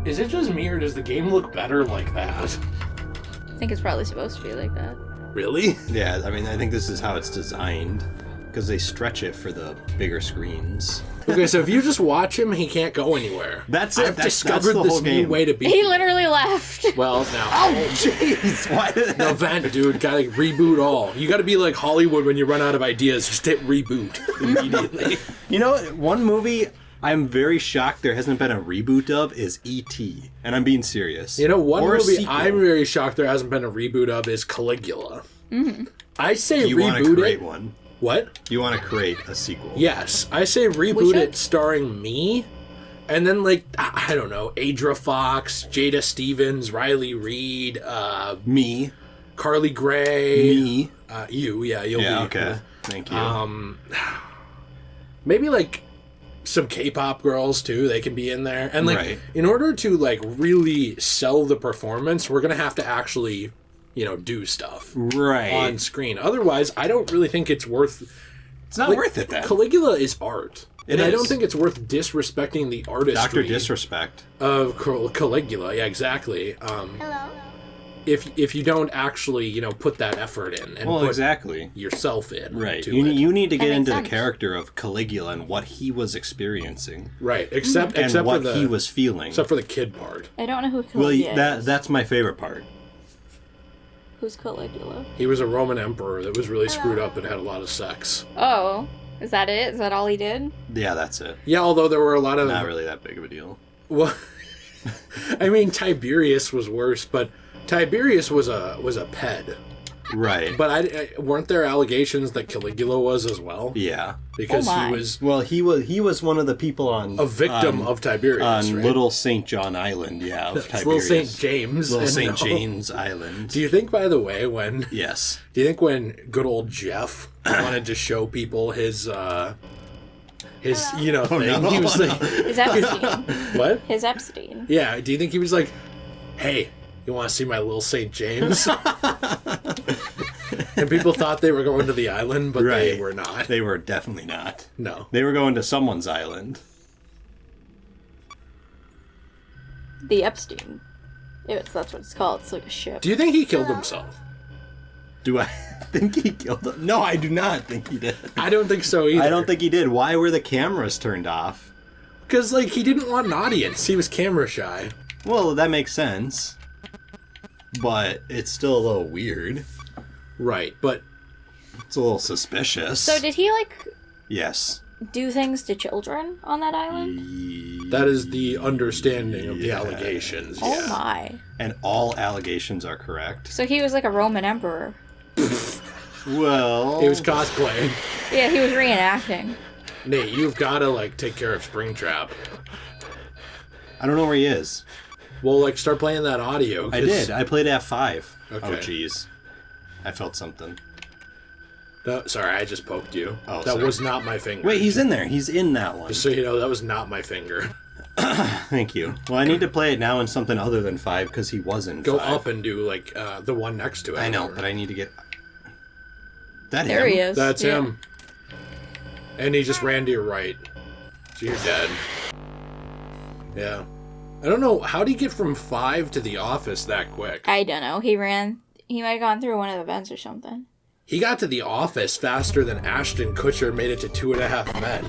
Is it just me, or does the game look better like that? I think it's probably supposed to be like that. Really? Yeah, I mean, I think this is how it's designed, because they stretch it for the bigger screens. Okay, so if you just watch him, he can't go anywhere. That's it. I've That's discovered the this whole new game. way to be. He literally left. Well, now. Oh, jeez! Why did No, vent, dude. Gotta reboot all. You gotta be like Hollywood when you run out of ideas. Just hit reboot immediately. You know, one movie I'm very shocked there hasn't been a reboot of is E.T., and I'm being serious. You know, one Or a movie sequel. I'm very shocked there hasn't been a reboot of is Caligula. Mm-hmm. I say You want to reboot create it. one. What? You want to create a sequel. Yes, I say reboot it starring me, and then like I don't know, Adra Fox, Jada Stevens, Riley Reid, Me. Carly Gray, Me. you'll Yeah, be okay. Thank you. maybe like some K-pop girls too. They can be in there, and like Right. in order to like really sell the performance, we're gonna have to actually, you know, do stuff Right. on screen. Otherwise, I don't really think it's worth. It's not worth it then. Caligula is art. It And I is. don't think it's worth disrespecting the artistry Dr. Disrespect. of Caligula. Yeah, exactly. Hello. If you don't actually, you know, put that effort in and Well, put exactly. yourself in, Right. to You, it. you need to That get makes into sense. the character of Caligula and what he was experiencing. Right. Except And except what for the he was feeling. except for the kid part. I don't know who Well, Caligula is. that's my favorite part. Who's Caligula? He was a Roman emperor that was really screwed up and had a lot of sex. Oh, is that it? Is that all he did? Yeah, that's it. Yeah, although there were a lot of Not really that big of a deal. Well, I mean, Tiberius was worse, but Tiberius was a ped. Right. But weren't there allegations that Caligula was as well? Yeah. Because Oh my. he was Well, he was one of the people on a victim of Tiberius, on right? Little St. John Island. Yeah, of It's Tiberius. Little St. James. Little I St. know. James Island. Do you think, by the way, when Yes. when good old Jeff wanted to show people his you know thing, no, he was no. like, His Epstein. what? His Epstein. Yeah. Do you think he was like, hey, you want to see my Little St. James? And people thought they were going to the island, but they Right. were not. They were definitely not. No. They were going to someone's island. The Epstein. That's what it's called. It's like a ship. Do you think he killed himself? Do I think he killed him? No, I do not think he did. I don't think so either. I don't think he did. Why were the cameras turned off? Because, like, he didn't want an audience. He was camera shy. Well, that makes sense. But it's still a little weird. Right, but It's a little suspicious. So did he, like, Yes. do things to children on that island? that is the understanding of the Yeah. allegations. Oh yeah. my. And all allegations are correct. So he was like a Roman emperor. Well... He was cosplaying. Yeah, he was reenacting. Nate, you've got to, like, take care of Springtrap. I don't know where he is. Well, like, start playing that audio. I did. I played F5. Okay. Oh, jeez. I felt something. No, sorry, I just poked you. Oh, that sorry. was not my finger. Wait, he's in there. He's in that one. Just so you know, that was not my finger. Thank you. Well, I need to play it now in something other than 5 because he was in Go 5. up and do, like, the one next to it. I know, but I need to get... That There him? he is. That's Yeah. him. And he just ran to your right. So you're dead. Yeah. I don't know, how'd he get from 5 to the office that quick? I don't know. He might have gone through one of the vents or something. He got to the office faster than Ashton Kutcher made it to 2.5 Men.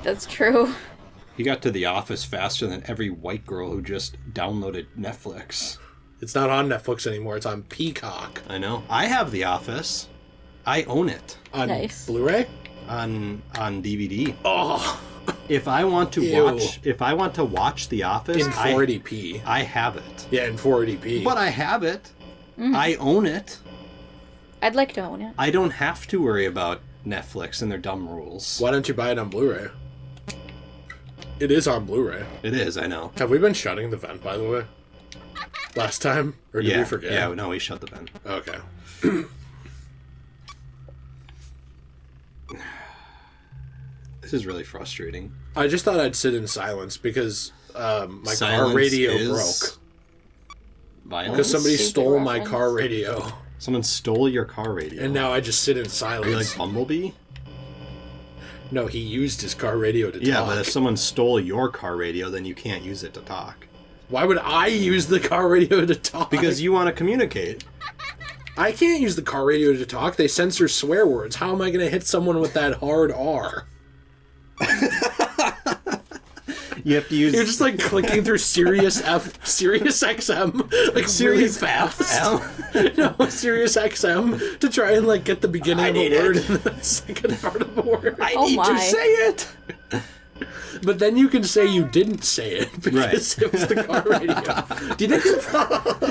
That's true. He got to the office faster than every white girl who just downloaded Netflix. It's not on Netflix anymore, it's on Peacock. I know. I have the office. I own it. On Nice. Blu-ray? On DVD. Oh! If I want to Ew. watch The Office, In 480p. I have it. Yeah, in 480p. But I have it. I own it. I'd like to own it. I don't have to worry about Netflix and their dumb rules. Why don't you buy it on Blu-ray? It is on Blu-ray. It is, I know. Have we been shutting the vent, by the way? Last time? Or did yeah, we forget? Yeah, no, we shut the vent. Okay. This is really frustrating. I just thought I'd sit in silence because my car Silence radio is broke. Violence? Because somebody Stupid stole my reference. car radio. Someone stole your car radio. And now I just sit in Are you silence. like Bumblebee? No, he used his car radio to Yeah, talk. but if someone stole your car radio, then you can't use it to talk. Why would I use the car radio to talk? Because you want to communicate. I can't use the car radio to talk. They censor swear words. How am I going to hit someone with that hard R? You have to use... You're just like clicking through Sirius XM, like Sirius really fast. No, Sirius XM to try and like get the beginning of a word and the second part of a word. I need to say it. But then you can say you didn't say it because it was the car radio. Do you think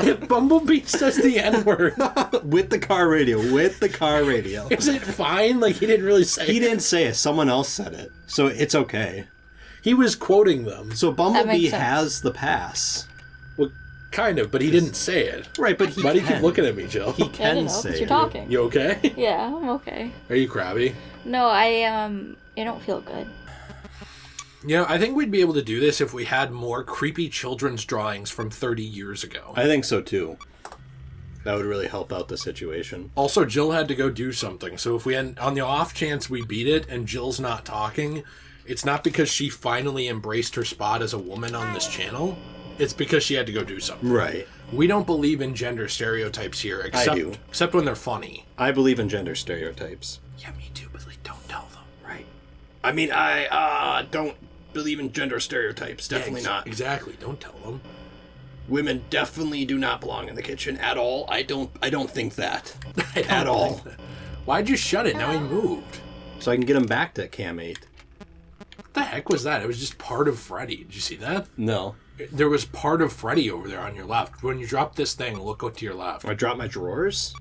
if Bumblebee says the N-word with the car radio, is it fine? Like he didn't really say it. He didn't say it. Someone else said it, so it's okay. He was quoting them. So Bumblebee has the pass. Well, kind of, but he didn't say it. Right, but he Why do you can. keep looking at me, Jill? He can I don't know, say 'cause you're it. talking. You okay? Yeah, I'm okay. Are you crabby? No, I don't feel good. You know, I think we'd be able to do this if we had more creepy children's drawings from 30 years ago. I think so, too. That would really help out the situation. Also, Jill had to go do something, so if we had, on the off chance we beat it and Jill's not talking, it's not because she finally embraced her spot as a woman on this channel. It's because she had to go do something. Right. We don't believe in gender stereotypes here, I do. except when they're funny. I believe in gender stereotypes. Yeah, me too, but like, don't tell them. Right. I mean, I don't believe in gender stereotypes. Definitely not. Exactly. Don't tell them. Women definitely do not belong in the kitchen at all. I don't think that. I don't at all. think that. Why'd you shut it? Now he moved. So I can get him back to Cam 8. What the heck was that? It was just part of Freddy. Did you see that? No. There was part of Freddy over there on your left. When you drop this thing, look to your left. I drop my drawers?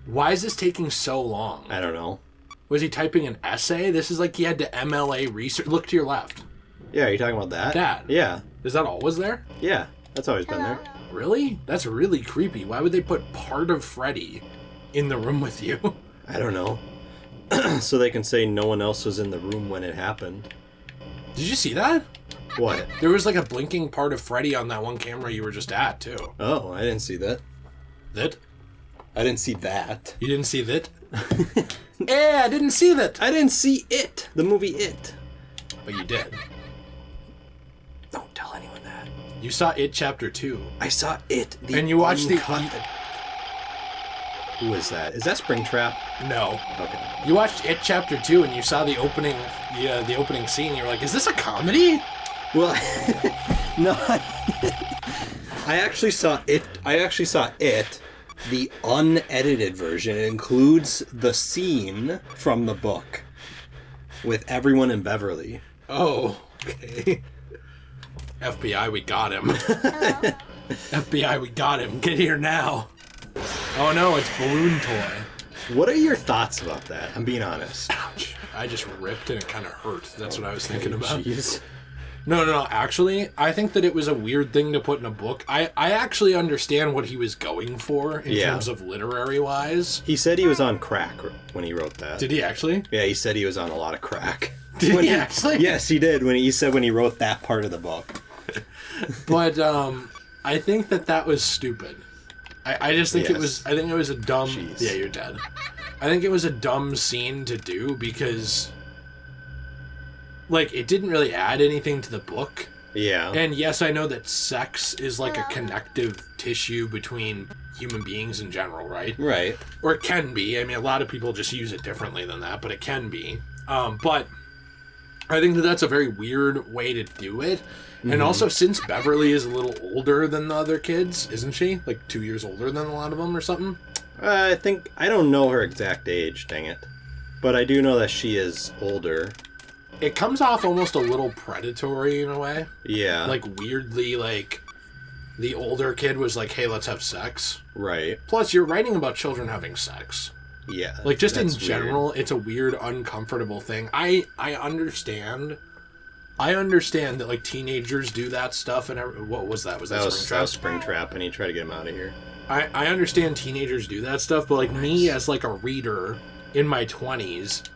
Why is this taking so long? I don't know. Was he typing an essay? This is like he had to MLA research. Look to your left. Yeah, are you talking about that? That. Yeah. Is that always there? Yeah. That's always been there. Really? That's really creepy. Why would they put part of Freddy in the room with you? I don't know. So they can say no one else was in the room when it happened. Did you see that? What? There was like a blinking part of Freddy on that one camera you were just at, too. Oh, I didn't see that. That? I didn't see that. You didn't see that? Yeah, I didn't see that. I didn't see It. The movie It. But you did. Don't tell anyone that. You saw It Chapter 2. I saw It. And you watched uncut. Who is that? Is that Springtrap? No. Okay. You watched It Chapter 2 and you saw the opening scene. You're like, is this a comedy? Well, no. I actually saw It. The unedited version. It includes the scene from the book with everyone in Beverly. Oh, okay. FBI, we got him. FBI, we got him. Get here now. Oh no, it's Balloon Toy. What are your thoughts about that? I'm being honest. Ouch. I just ripped and it kind of hurt. That's what I was thinking about. Jeez. No. Actually, I think that it was a weird thing to put in a book. I actually understand what he was going for in terms of literary-wise. He said he was on crack when he wrote that. Did he actually? Yeah, he said he was on a lot of crack. Did he actually? Yes, he did. When he wrote that part of the book. But I think that was stupid. I just think it was. I think it was a dumb. Jeez. Yeah, you're dead. I think it was a dumb scene to do because, like, it didn't really add anything to the book. Yeah. And yes, I know that sex is like a connective tissue between human beings in general, right? Right. Or it can be. I mean, a lot of people just use it differently than that, but it can be. But I think that's a very weird way to do it. And also, since Beverly is a little older than the other kids, isn't she? Like 2 years older than a lot of them or something? I don't know her exact age, dang it. But I do know that she is older. It comes off almost a little predatory in a way. Yeah. Like, weirdly, like, the older kid was like, hey, let's have sex. Right. Plus, you're writing about children having sex. Yeah. Like, just in that's general, weird. It's a weird, uncomfortable thing. I understand. I understand that, like, teenagers do that stuff and what was that? Was that was Springtrap? Springtrap, and he tried to get him out of here. I understand teenagers do that stuff, but, like, me as, like, a reader in my 20s,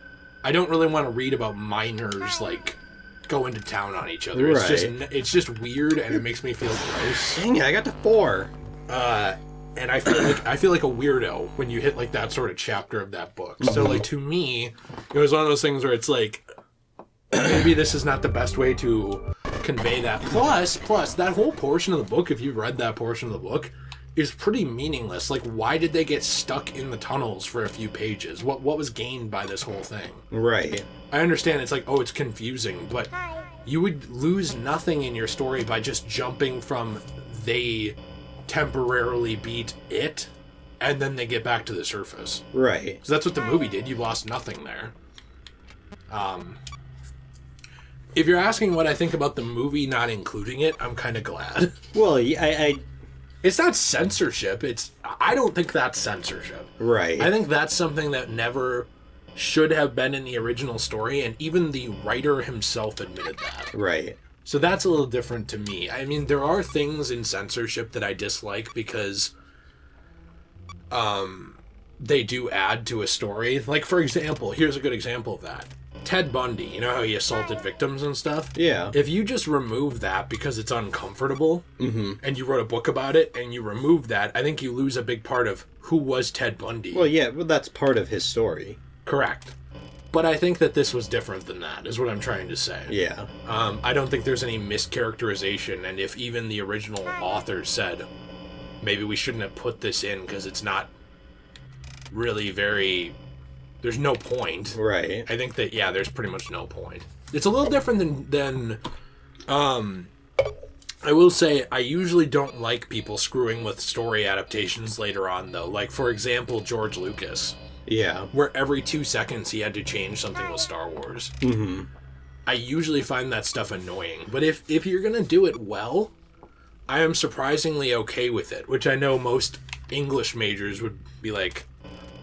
I don't really want to read about minors, like, going to town on each other. Right. It's just weird, and it makes me feel gross. Dang it, I got to 4. And I feel like a weirdo when you hit, like, that sort of chapter of that book. So, like, to me, it was one of those things where it's like, maybe this is not the best way to convey that. Plus, that whole portion of the book, if you've read that portion of the book, is pretty meaningless. Like, why did they get stuck in the tunnels for a few pages? What was gained by this whole thing? Right. I understand it's like, oh, it's confusing, but you would lose nothing in your story by just jumping from they temporarily beat it, and then they get back to the surface. Right. So that's what the movie did. You lost nothing there. If you're asking what I think about the movie not including it, I'm kind of glad. Well, It's not censorship. I don't think that's censorship. Right. I think that's something that never should have been in the original story, and even the writer himself admitted that. Right. So that's a little different to me. I mean, there are things in censorship that I dislike because they do add to a story. Like, for example, here's a good example of that. Ted Bundy, you know how he assaulted victims and stuff? Yeah. If you just remove that because it's uncomfortable, and you wrote a book about it, and you remove that, I think you lose a big part of who was Ted Bundy. Well, yeah, but that's part of his story. Correct. But I think that this was different than that, is what I'm trying to say. Yeah. I don't think there's any mischaracterization, and if even the original author said, maybe we shouldn't have put this in because it's not really very... There's no point. Right. I think that, yeah, there's pretty much no point. It's a little different than I will say, I usually don't like people screwing with story adaptations later on, though. Like, for example, George Lucas. Yeah. Where every 2 seconds he had to change something with Star Wars. Mm-hmm. I usually find that stuff annoying. But if you're going to do it well, I am surprisingly okay with it. Which I know most English majors would be like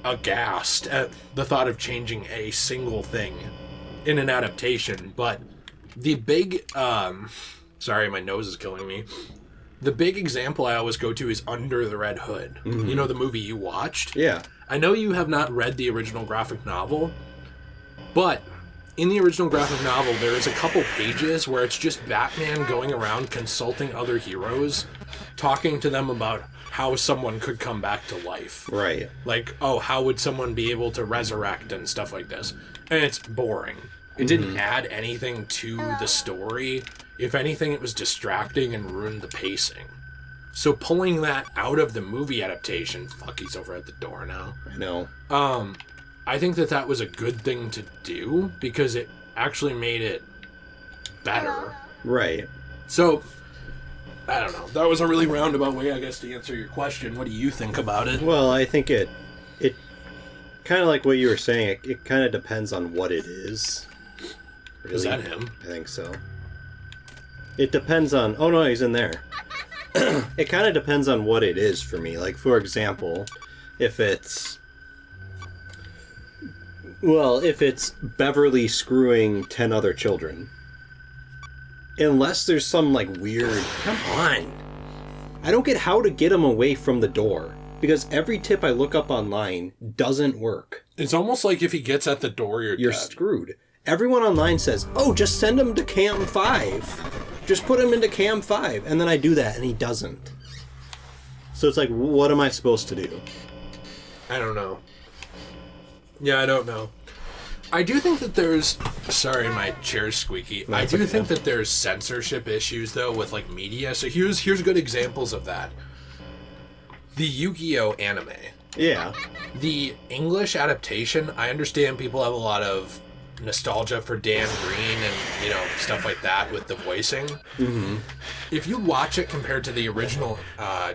aghast at the thought of changing a single thing in an adaptation. But the big... sorry, my nose is killing me. The big example I always go to is Under the Red Hood. Mm-hmm. You know the movie you watched? Yeah. I know you have not read the original graphic novel, but in the original graphic novel, there is a couple pages where it's just Batman going around consulting other heroes, talking to them about how someone could come back to life. Right. Like, oh, how would someone be able to resurrect and stuff like this. And it's boring. It didn't add anything to the story. If anything, it was distracting and ruined the pacing. So pulling that out of the movie adaptation... Fuck, he's over at the door now. I know. I think that was a good thing to do because it actually made it better. Right. So, I don't know. That was a really roundabout way, I guess, to answer your question. What do you think about it? Well, I think it kind of like what you were saying, it kind of depends on what it is. Really. Is that him? I think so. It depends on... Oh, no, he's in there. It kind of depends on what it is for me. Like, for example, if it's Beverly screwing 10 other children. Unless there's some, like, weird... Come on! I don't get how to get them away from the door. Because every tip I look up online doesn't work. It's almost like if he gets at the door, you're dead. Screwed. Everyone online says, oh, just send him to Cam 5. Just put him into Cam 5. And then I do that, and he doesn't. So it's like, what am I supposed to do? I don't know. Yeah, I don't know. I do think that there's... Sorry, my chair's squeaky. That's I do okay. think that there's censorship issues, though, with, like, media. So here's good examples of that. The Yu-Gi-Oh! Anime. Yeah. The English adaptation, I understand people have a lot of nostalgia for Dan Green and, you know, stuff like that with the voicing. Mm-hmm. If you watch it compared to the original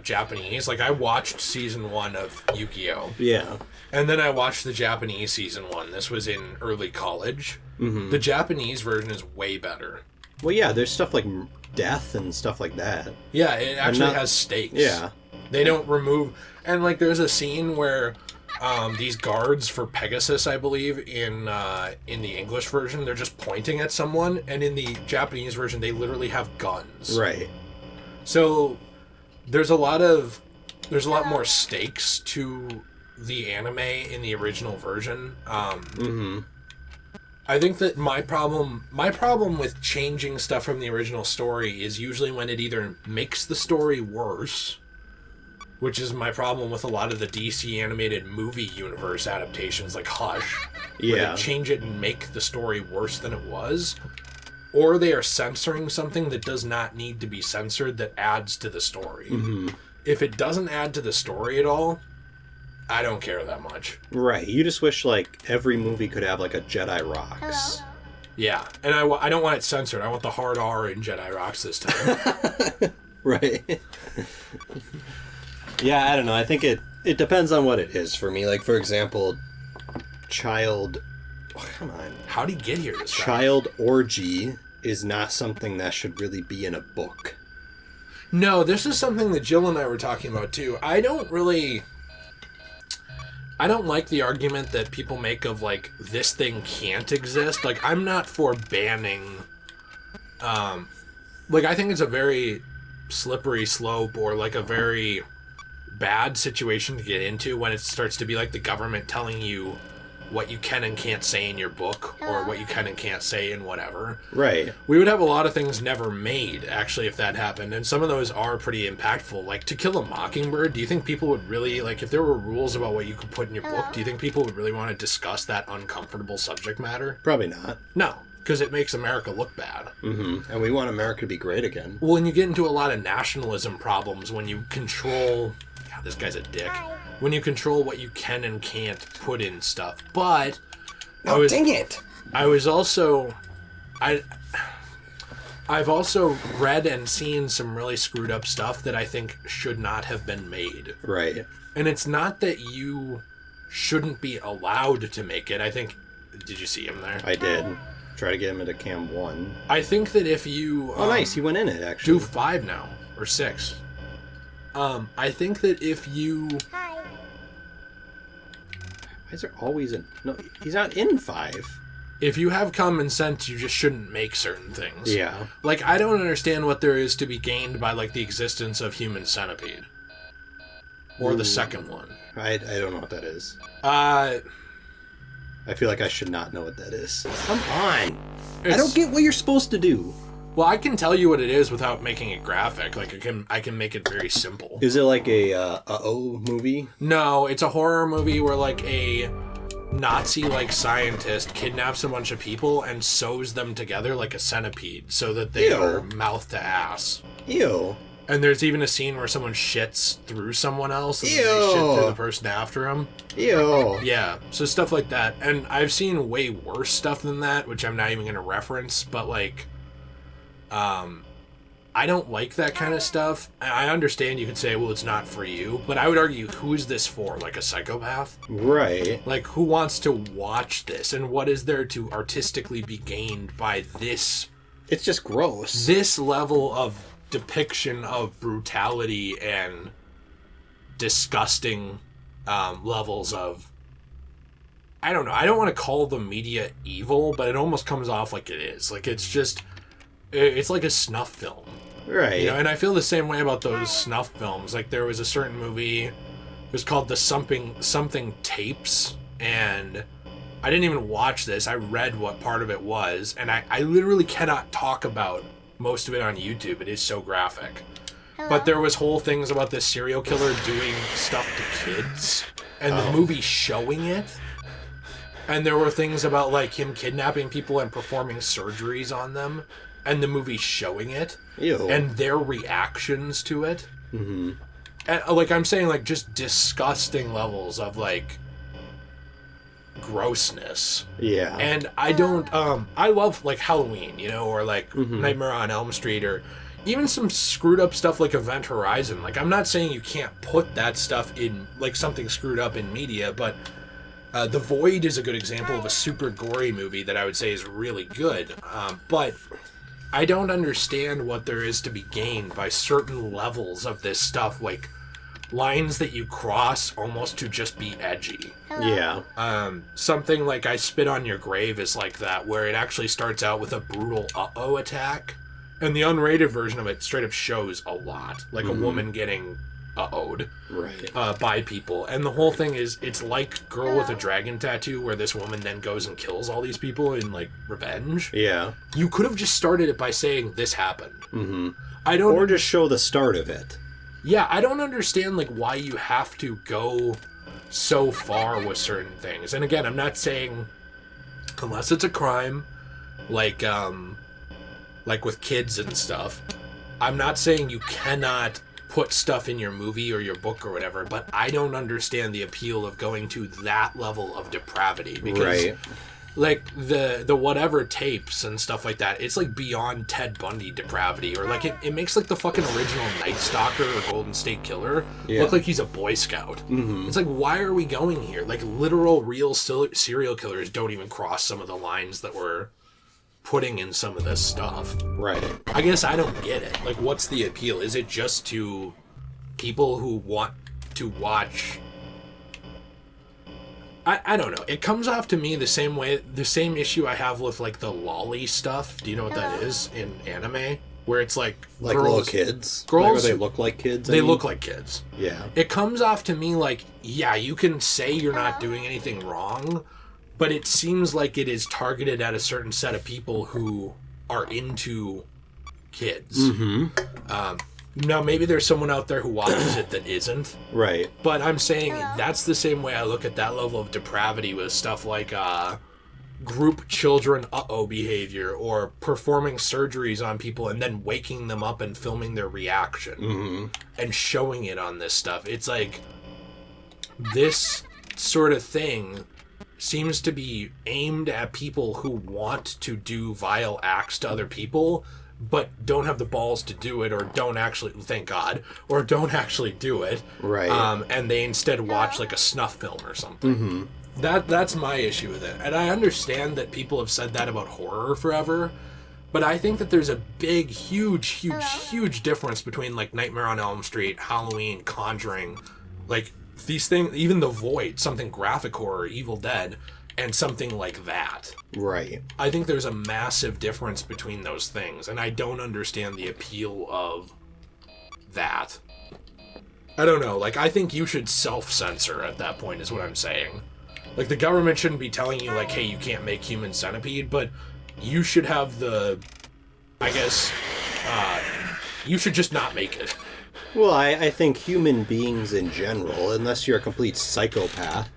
Japanese, like, I watched season 1 of Yu-Gi-Oh! Yeah. And then I watched the Japanese season 1. This was in early college. Mm-hmm. The Japanese version is way better. Well, yeah, there's stuff like death and stuff like that. Yeah, it actually has stakes. Yeah. They don't remove... And, like, there's a scene where these guards for Pegasus, I believe, in the English version, they're just pointing at someone, and in the Japanese version, they literally have guns. Right. So, there's a lot more stakes to the anime in the original version. I think that my problem with changing stuff from the original story is usually when it either makes the story worse, which is my problem with a lot of the DC animated movie universe adaptations like Hush, where Yeah. they change it and make the story worse than it was, or they are censoring something that does not need to be censored that adds to the story. Mm-hmm. If it doesn't add to the story at all, I don't care that much. Right. You just wish, like, every movie could have, like, a Jedi Rocks. Hello. Yeah, and I don't want it censored. I want the hard R in Jedi Rocks this time. Right. Yeah, I don't know. I think it depends on what it is for me. Like, for example, child... Oh, come on. How'd he get here this time? Child orgy is not something that should really be in a book. No, this is something that Jill and I were talking about, too. I don't like the argument that people make of, like, this thing can't exist. Like, I'm not for banning... like, I think it's a very slippery slope or, like, a very bad situation to get into when it starts to be, like, the government telling you what you can and can't say in your book or what you can and can't say in whatever. Right. We would have a lot of things never made, actually, if that happened. And some of those are pretty impactful. Like, To Kill a Mockingbird, do you think people would really, like, if there were rules about what you could put in your book, do you think people would really want to discuss that uncomfortable subject matter? Probably not. No, because it makes America look bad. Mm-hmm. And we want America to be great again. Well, and you get into a lot of nationalism problems when you control... God, this guy's a dick. When you control what you can and can't put in stuff. But... Dang it! I was also... I've also read and seen some really screwed up stuff that I think should not have been made. Right. And it's not that you shouldn't be allowed to make it. I think... Did you see him there? I did. Try to get him into Cam 1. I think that if you... Oh, nice. He went in it, actually. Do 5 now. Or 6. I think that if you... Hi. Why is there always a... No, he's not in 5. If you have common sense, you just shouldn't make certain things. Yeah. Like, I don't understand what there is to be gained by, like, the existence of Human Centipede. Or the second one. I don't know what that is. I feel like I should not know what that is. Come on! I don't get what you're supposed to do. Well, I can tell you what it is without making it graphic. Like, I can make it very simple. Is it like a movie? No, it's a horror movie where, like, a Nazi-like scientist kidnaps a bunch of people and sews them together like a centipede so that they are mouth to ass. Ew. And there's even a scene where someone shits through someone else and Ew. they shit through the person after him. Ew. Yeah, so stuff like that. And I've seen way worse stuff than that, which I'm not even going to reference, but, like... I don't like that kind of stuff. I understand you could say, well, it's not for you, but I would argue, who is this for? Like a psychopath? Right. Like, who wants to watch this? And what is there to artistically be gained by this? It's just gross. This level of depiction of brutality and disgusting levels of... I don't know. I don't want to call the media evil, but it almost comes off like it is. Like, it's just... It's like a snuff film. Right. You know, and I feel the same way about those snuff films. Like, there was a certain movie, it was called the something Tapes, and I didn't even watch this. I read what part of it was, and I literally cannot talk about most of it on YouTube. It is so graphic. But there was whole things about this serial killer doing stuff to kids, and the movie showing it. And there were things about, like, him kidnapping people and performing surgeries on them. And the movie showing it. Ew. And their reactions to it. Mm-hmm. And, like, I'm saying, like, just disgusting levels of, like, grossness. Yeah. And I don't, I love, like, Halloween, you know, or, like, Nightmare on Elm Street, or even some screwed up stuff like Event Horizon. Like, I'm not saying you can't put that stuff in, like, something screwed up in media, but... The Void is a good example of a super gory movie that I would say is really good. But I don't understand what there is to be gained by certain levels of this stuff, like lines that you cross almost to just be edgy. Yeah. Something like I Spit on Your Grave is like that, where it actually starts out with a brutal uh-oh attack. And the unrated version of it straight up shows a lot. Like a woman getting... uh-oh'd by people. And the whole thing is, it's like Girl with a Dragon Tattoo, where this woman then goes and kills all these people in, like, revenge. Yeah. You could have just started it by saying, this happened. Mm-hmm. Or just show the start of it. Yeah, I don't understand, like, why you have to go so far with certain things. And again, I'm not saying, unless it's a crime, like, like with kids and stuff. I'm not saying you cannot put stuff in your movie or your book or whatever, but I don't understand the appeal of going to that level of depravity, because like the whatever tapes and stuff like that, it's like beyond Ted Bundy depravity, or like it makes like the fucking original Night Stalker or Golden State Killer look like he's a Boy Scout. It's like, why are we going here? Like literal real serial killers don't even cross some of the lines that we're putting in some of this stuff. Right. I guess I don't get it. Like, what's the appeal? Is it just to people who want to watch? I don't know. It comes off to me the same issue I have with like the lolly stuff. Do you know what that is in anime? Where it's like girls, little kids. Girls, they look like kids. They look like kids. Yeah. It comes off to me like, yeah, you can say you're not doing anything wrong, but it seems like it is targeted at a certain set of people who are into kids. Now, maybe there's someone out there who watches it that isn't. Right. But I'm saying that's the same way I look at that level of depravity with stuff like group children behavior, or performing surgeries on people and then waking them up and filming their reaction and showing it on this stuff. It's like this sort of thing seems to be aimed at people who want to do vile acts to other people, but don't have the balls to do it, or don't actually, thank God, or don't actually do it. Right. And they instead watch like a snuff film or something. That's my issue with it. And I understand that people have said that about horror forever, but I think that there's a big, huge difference between like Nightmare on Elm Street, Halloween, Conjuring, like these things, even The Void, something graphic horror, Evil Dead, and something like that. Right. I think there's a massive difference between those things, and I don't understand the appeal of that. I don't know, like, I think you should self-censor at that point, is what I'm saying. Like, the government shouldn't be telling you, like, hey, you can't make Human Centipede, but you should have the, I guess, you should just not make it. Well, I think human beings in general, unless you're a complete psychopath,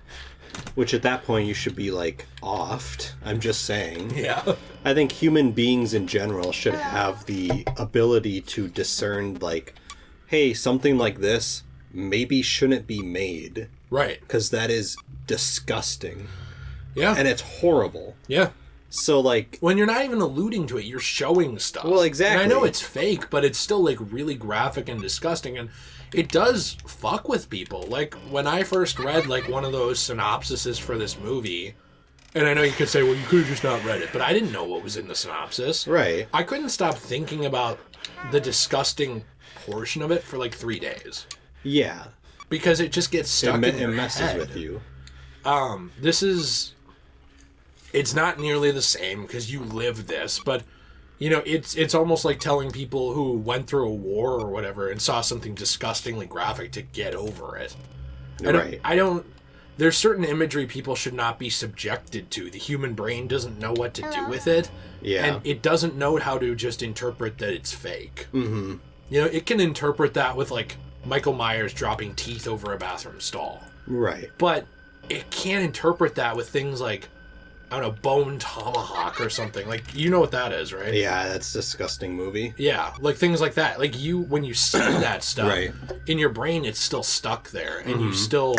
which at that point you should be, like, offed, I'm just saying. Yeah. I think human beings in general should have the ability to discern, like, hey, something like this maybe shouldn't be made. Right. Because that is disgusting. Yeah. And it's horrible. Yeah. So, like... when you're not even alluding to it, you're showing stuff. Well, exactly. And I know it's fake, but it's still, like, really graphic and disgusting, and it does fuck with people. Like, when I first read, like, one of those synopsises for this movie, and I know you could say, well, you could have just not read it, but I didn't know what was in the synopsis. Right. I couldn't stop thinking about the disgusting portion of it for, like, 3 days. Yeah. Because it just gets stuck in your It messes head. with you. This is... it's not nearly the same because you lived this, but you know, it's almost like telling people who went through a war or whatever and saw something disgustingly graphic to get over it. I don't there's certain imagery people should not be subjected to. The human brain doesn't know what to do with it. Yeah. And it doesn't know how to just interpret that it's fake. You know, it can interpret that with like Michael Myers dropping teeth over a bathroom stall. Right. But it can't interpret that with things like, I don't know, Bone Tomahawk or something. Like, you know what that is, right? Yeah, that's a disgusting movie. Yeah, like things like that. Like, when you see that stuff, Right. in your brain, it's still stuck there, and you still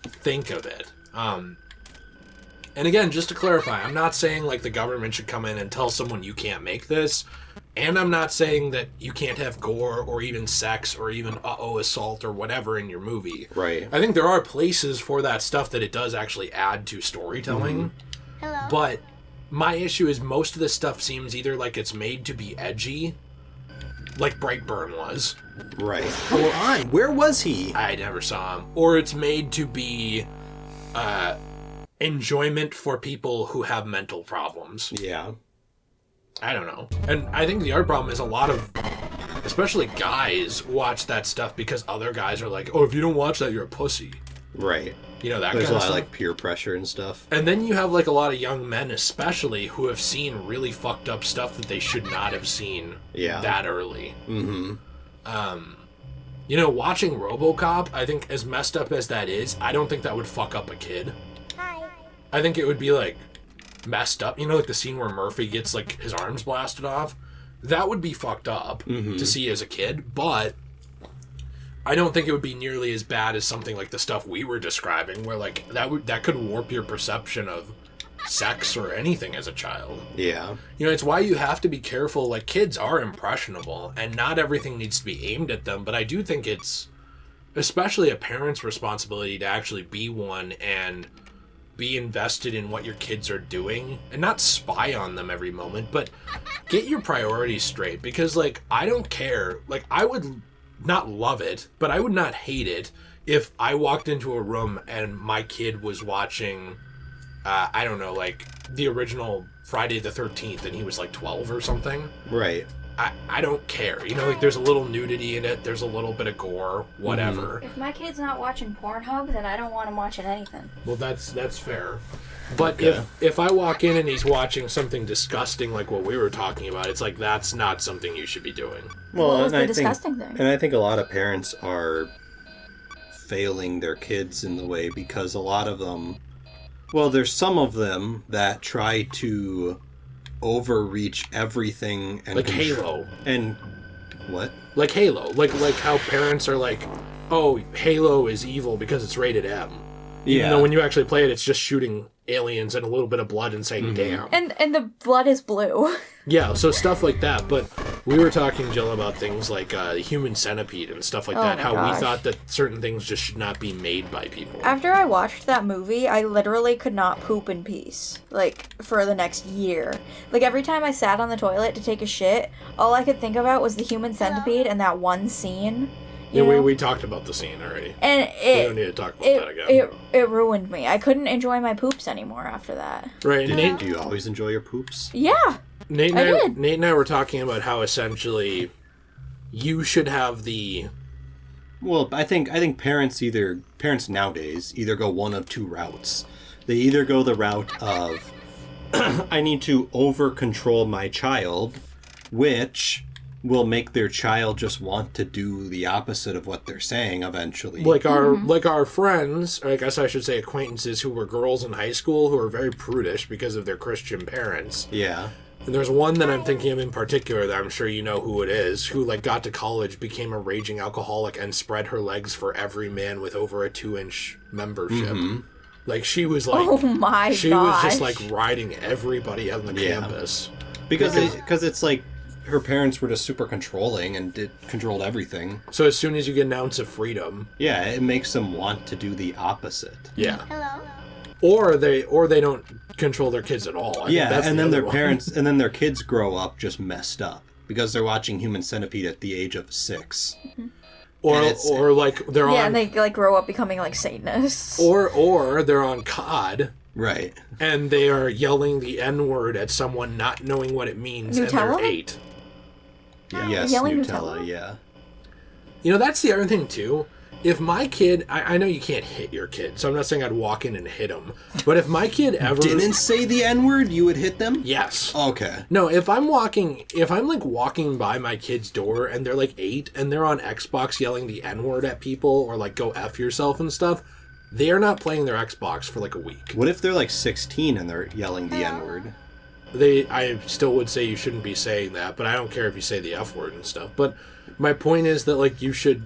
think of it. And again, just to clarify, I'm not saying, like, the government should come in and tell someone you can't make this, and I'm not saying that you can't have gore or even sex or even assault or whatever in your movie. Right. I think there are places for that stuff that it does actually add to storytelling. But my issue is most of this stuff seems either like it's made to be edgy, like Brightburn was. Right. Come on, where was he? I never saw him. Or it's made to be enjoyment for people who have mental problems. Yeah. I don't know. And I think the other problem is a lot of, especially guys, watch that stuff because other guys are like, oh, if you don't watch that, you're a pussy. Right. You know, that There's kind a of lot stuff. of, like, peer pressure and stuff. And then you have, like, a lot of young men, especially, who have seen really fucked up stuff that they should not have seen that early. You know, watching RoboCop, I think, as messed up as that is, I don't think that would fuck up a kid. I think it would be, like, messed up. You know, like the scene where Murphy gets, like, his arms blasted off? that would be fucked up to see as a kid, but I don't think it would be nearly as bad as something like the stuff we were describing, where like that could warp your perception of sex or anything as a child. Yeah. You know, it's why you have to be careful. Like, kids are impressionable, and not everything needs to be aimed at them, but I do think it's especially a parent's responsibility to actually be one and be invested in what your kids are doing and not spy on them every moment, but get your priorities straight. Because, like, I don't care. Like, I would not love it, but I would not hate it if I walked into a room and my kid was watching, I don't know, like the original Friday the 13th and he was like 12 or something. Right. I don't care. You know, like there's a little nudity in it, there's a little bit of gore, whatever. If my kid's not watching Pornhub, then I don't want him watching anything. Well, that's fair. But if I walk in and he's watching something disgusting like what we were talking about, it's like that's not something you should be doing. Well, what was the disgusting thing? And I think a lot of parents are failing their kids in the way because a lot of them, well, there's some of them that try to overreach everything and like Halo. And what? Like Halo. Like how parents are like, oh, Halo is evil because it's rated M. Yeah. Even though when you actually play it, it's just shooting aliens and a little bit of blood and saying, damn. And the blood is blue. Yeah, so stuff like that. But we were talking, Jill, about things like Human Centipede and stuff like that. How we thought that certain things just should not be made by people. After I watched that movie, I literally could not poop in peace. Like, for the next year. Like, every time I sat on the toilet to take a shit, all I could think about was the Human Centipede and that one scene. Yeah, we talked about the scene already. And we don't need to talk about that again. It ruined me. I couldn't enjoy my poops anymore after that. Right, Nate. Do you always enjoy your poops? Yeah. Nate and I were talking about how essentially you should have the... Well, I think parents nowadays either go one of two routes. They either go the route of I need to over control my child, which will make their child just want to do the opposite of what they're saying eventually. Like our friends, or I guess I should say acquaintances who were girls in high school who were very prudish because of their Christian parents. Yeah. And there's one that I'm thinking of in particular that I'm sure you know who it is, who like got to college, became a raging alcoholic, and spread her legs for every man with over a 2-inch membership. Mm-hmm. Like she was like, oh my gosh. She was just like riding everybody on the campus. Because it's like her parents were just super controlling and controlled everything. So as soon as you get an ounce of freedom, yeah, it makes them want to do the opposite. Yeah. Hello. Or they don't control their kids at all. And then their parents and then their kids grow up just messed up because they're watching Human Centipede at the age of 6. Mm-hmm. Or like they're on... Yeah, and they like grow up becoming like Satanists. Or they're on COD. Right. And they are yelling the N-word at someone not knowing what it means, Nutella? And they're 8. Yeah. Yes, Nutella, yeah. You know, that's the other thing, too. If my kid... I know you can't hit your kid, so I'm not saying I'd walk in and hit him. But if my kid ever... Didn't say the N-word, you would hit them? Yes. Okay. No, if I'm like walking by my kid's door and they're like 8 and they're on Xbox yelling the N-word at people or like go F yourself and stuff, they are not playing their Xbox for like a week. What if they're like 16 and they're yelling the N-word? I still would say you shouldn't be saying that, but I don't care if you say the F word and stuff. But my point is that like you should...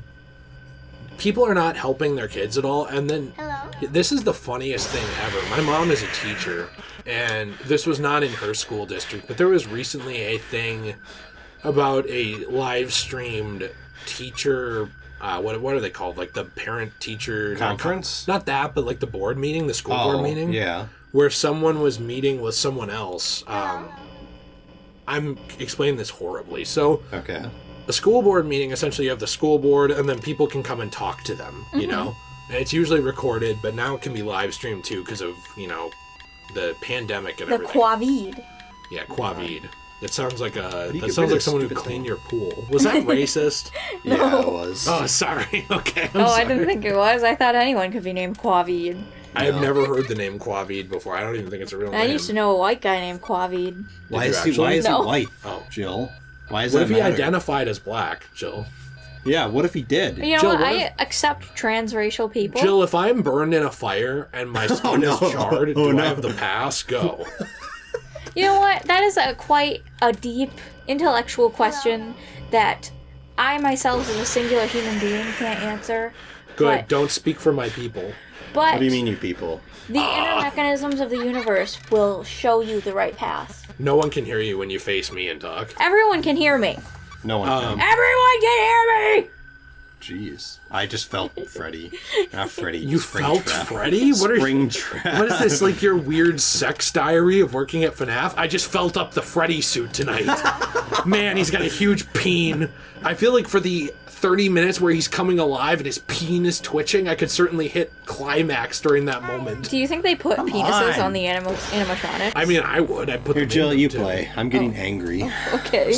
People are not helping their kids at all, and then this is the funniest thing ever. My mom is a teacher, and this was not in her school district, but there was recently a thing about a live-streamed teacher, what are they called? Like the parent-teacher... Conference? Not that, but like the board meeting, the school board meeting. Yeah. Where someone was meeting with someone else. I'm explaining this horribly. So... Okay. A school board meeting, essentially you have the school board and then people can come and talk to them, you know? And it's usually recorded, but now it can be live streamed too because of, you know, the pandemic and everything. The Quavid. Yeah, Quavid. That sounds like someone who cleaned your pool. Was that racist? No. Yeah, it was. Oh, sorry. Okay, I'm sorry. I didn't think it was. I thought anyone could be named Quavid. I have never heard the name Quavid before. I don't even think it's a real name. I used to know a white guy named Quavid. Why is he white? Oh, Jill. Why is what that if he matter? identified as black, Jill? Yeah, what if he did? You know Jill, what? I accept transracial people. Jill, if I'm burned in a fire and my skin is charred, do I have the pass? Go. You know what? That is quite a deep intellectual question that I myself as a singular human being can't answer. Good, don't speak for my people. But What do you mean, you people? the inner mechanisms of the universe will show you the right path. No one can hear you when you face me and talk. Everyone can hear me. No one can. Everyone can hear me! Jeez. I just felt Freddy. Not Freddy. You felt Springtrap. Freddy? What are you... Springtrap. What is this, like your weird sex diary of working at FNAF? I just felt up the Freddy suit tonight. Man, he's got a huge peen. I feel like for the 30 minutes where he's coming alive and his peen is twitching, I could certainly hit climax during that moment. Do you think they put penises on the animatronic? I mean, I would. I'd put Here, them Jill, in you too. play. I'm getting angry. Okay.